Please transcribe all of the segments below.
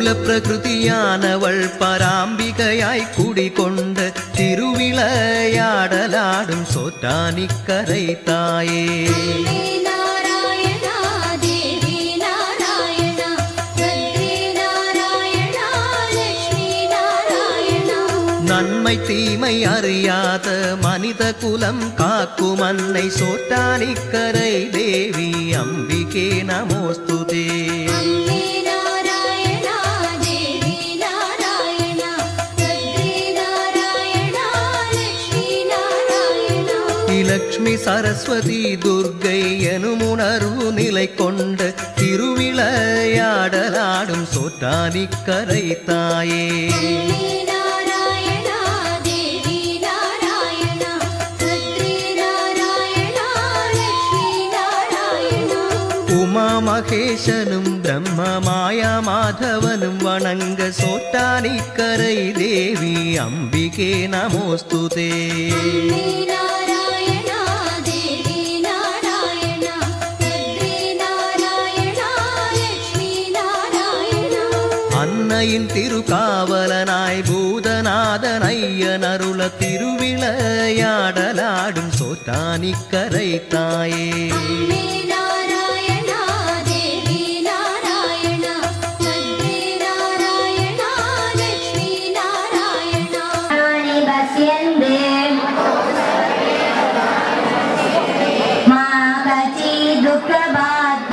மூலப்பிரகிருதியானவள் பராம்பிகையாய் குடிகொண்ட திருவிளையாடலாடும் சோற்றானிக்கரை தாயே. நன்மை தீமை அறியாத மனித குலம் காக்கும் அன்னை சோற்றானிக்கரை தேவி அம்பிகே நமோஸ்துதே. லக்ஷ்மி சரஸ்வதி துர்க்கை எனும் உணர்வு நிலை கொண்ட திருவிளையாடலாடும் சோற்றானிக்கரை தாயே. உமா மகேசனும் பிரம்ம மாயா மாதவனும் வணங்க சோற்றானிக்கரை தேவி அம்பிகே நமோஸ்துதே. அன்னையின் திருக்காவலனாய் பூதநாதன் ஐயன் அருள திருவிளையாடலாடும் சோற்றானிக்கரை தாயே.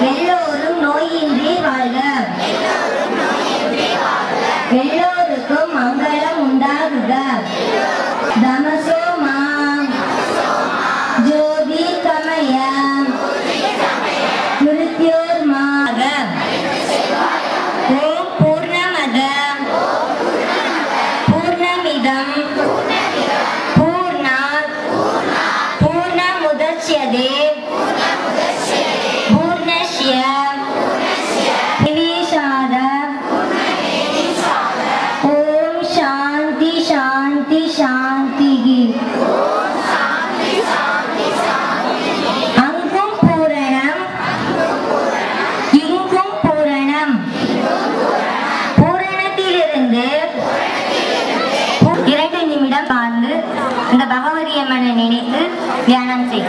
எல்லோரும் நோயின்றி வாழ்க, எல்லோருக்கும் மங்களம் உண்டாகுக. தமசோமா ஜோதி கமய மிருத்யோர்மாக ஓம் பூர்ணமத பூர்ணமிதம் பூர்ணாத் பூர்ணமுதச்யதே பூர்ணஸ்ய நிவேஷாத. ஓம் சாந்தி சாந்தி சாந்தி. அங்கும் பூரணம் இங்கும் பூரணம். பூரணத்திலிருந்து 2 நிமிடம் வாழ்ந்து இந்த பகவதி அம்மனை நினைத்து தியானம் செய்.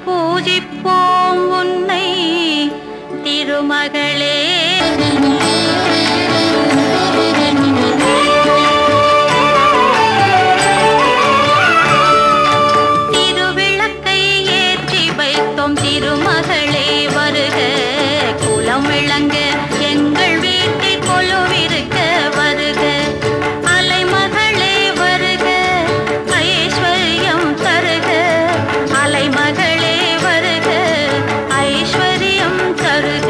பூஜிப்போம் உன்னை திருமகளே. திருவிளக்கை ஏற்றி வைத்தோம் திருமகளே வருக. குலம் விளங்க எங்கள் வீட்டில் கொலுவிருக்க வருக. அலைமகளே வருக ஐஸ்வர்யம் தருக. அலைமகளே வருக ஐஸ்வர்யம் தருக.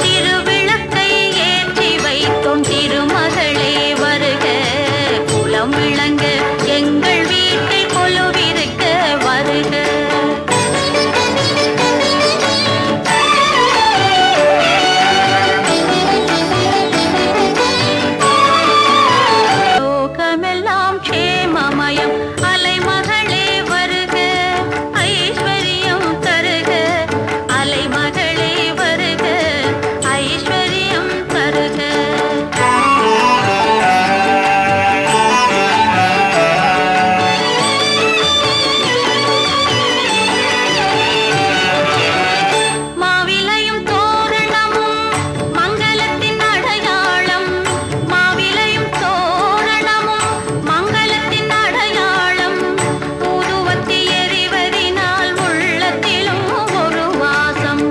திருவிளக்கை ஏற்றி வைத்தோம் திருமகளே வருக. குலம் விளங்க எங்கள் வீட்டில் கொலுவிருக்க வருக. லோகமெல்லாம் க்ஷேமமயம். அலைமகளே வருக ஐஸ்வர்யம் தருக. அலைமகளே வருக ஐஸ்வர்யம் தருக. மாவிலையும் தோரணமும் மங்களத்தின் அடையாளம். மாவிலையும் தோரணமும் மங்களத்தின் அடையாளம். ஊதுவத்தி எரிவதினால் உள்ளத்திலும் ஒரு வாசம்.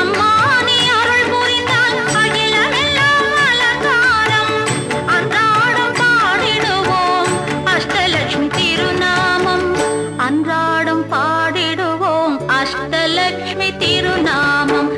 அம்மா நீ அருள் புரிந்தால் அகிலமெல்லாம் அலங்காரம். அன்றாடம் பாடிடுவோம் அஷ்டலட்சுமி திருநாமம். அன்றாடம் பாடிடுவோம் அஷ்டலட்சுமி திருநாமம்.